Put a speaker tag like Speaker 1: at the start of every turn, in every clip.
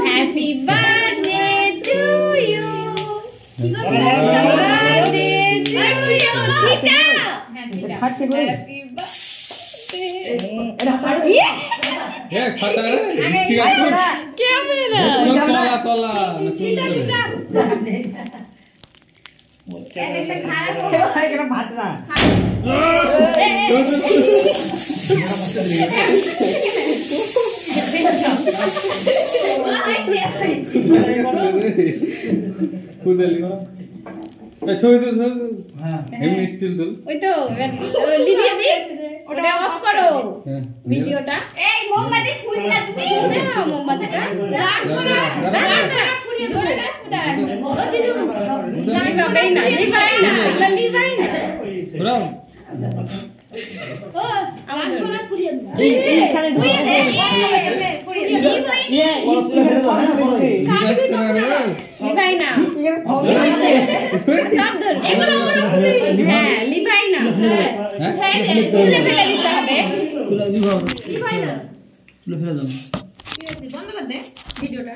Speaker 1: happy birthday to you
Speaker 2: ছবি তো এমনি স্টিল তুল
Speaker 1: ওই তো লিভিয়া দি ওটা অফ করো ভিডিওটা এই মোমবাতি ফুললা তুমি দাও মোমবাতিটা রাখ ফুড়িয়ে জোরে করে ফুদা ও জিজু লিভাই না
Speaker 2: ব্রাও
Speaker 1: ও আমার কোনা ফুড়িয়ে এখানে ফুড়িয়ে দে ফুড়িয়ে লিভাই না সব ধর এগুলো হ্যাঁ লিভাই না হ্যাঁ তুলে ফেলে দিতে হবে
Speaker 2: তুলে দিব
Speaker 1: লিভাই না
Speaker 2: তুলে ফেলে দাও
Speaker 1: বন্ধ কর দে ভিডিওটা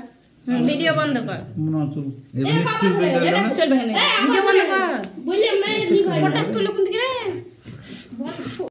Speaker 1: ভিডিও বন্ধ কর
Speaker 2: মনে হচ্ছে এবার স্টিল তুলে দাও না
Speaker 1: চলবে না ভিডিও বন্ধ কর বললে मैं লিভাই পটাস করলো কোন দিকে রে